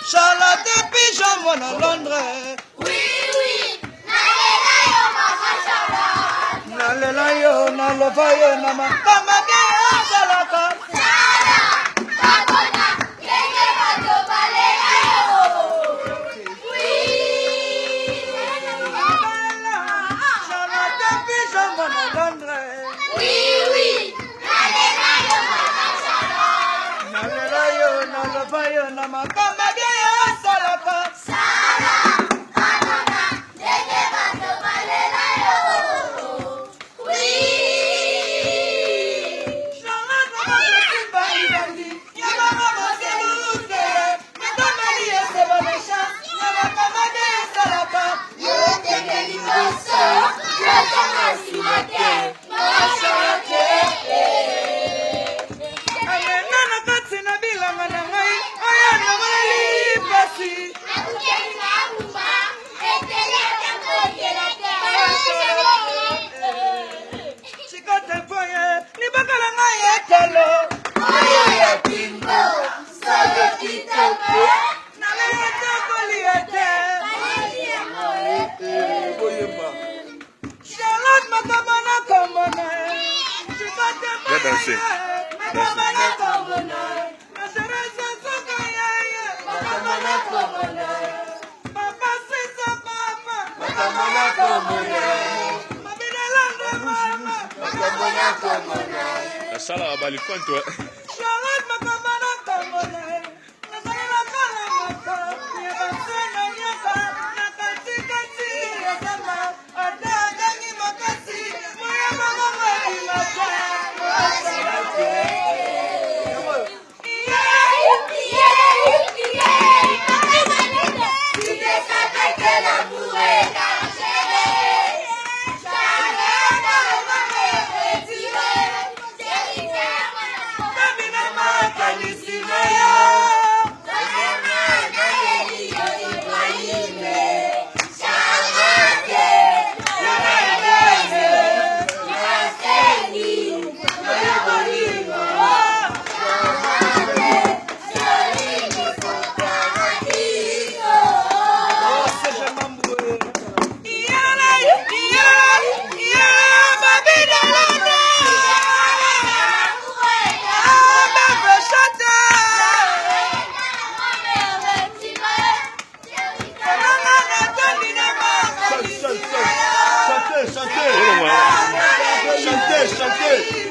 Charlotte et Pigeon, mon à Londres. Oui, oui, nalela yo mama Charlotte. Nalela yo, nalova yo, nama kama gaya salaka. Sala, babona, lenge bato balela yo. Oui. Charlotte et Pigeon, mon à Londres. Oui, oui, nalela yo mama Charlotte. Nalela yo, nalova yo, nama kama gaya salaka. Sala, babona, lenge bato balela yo. Oui. Danser. La salle à Balifon, toi. Chantez.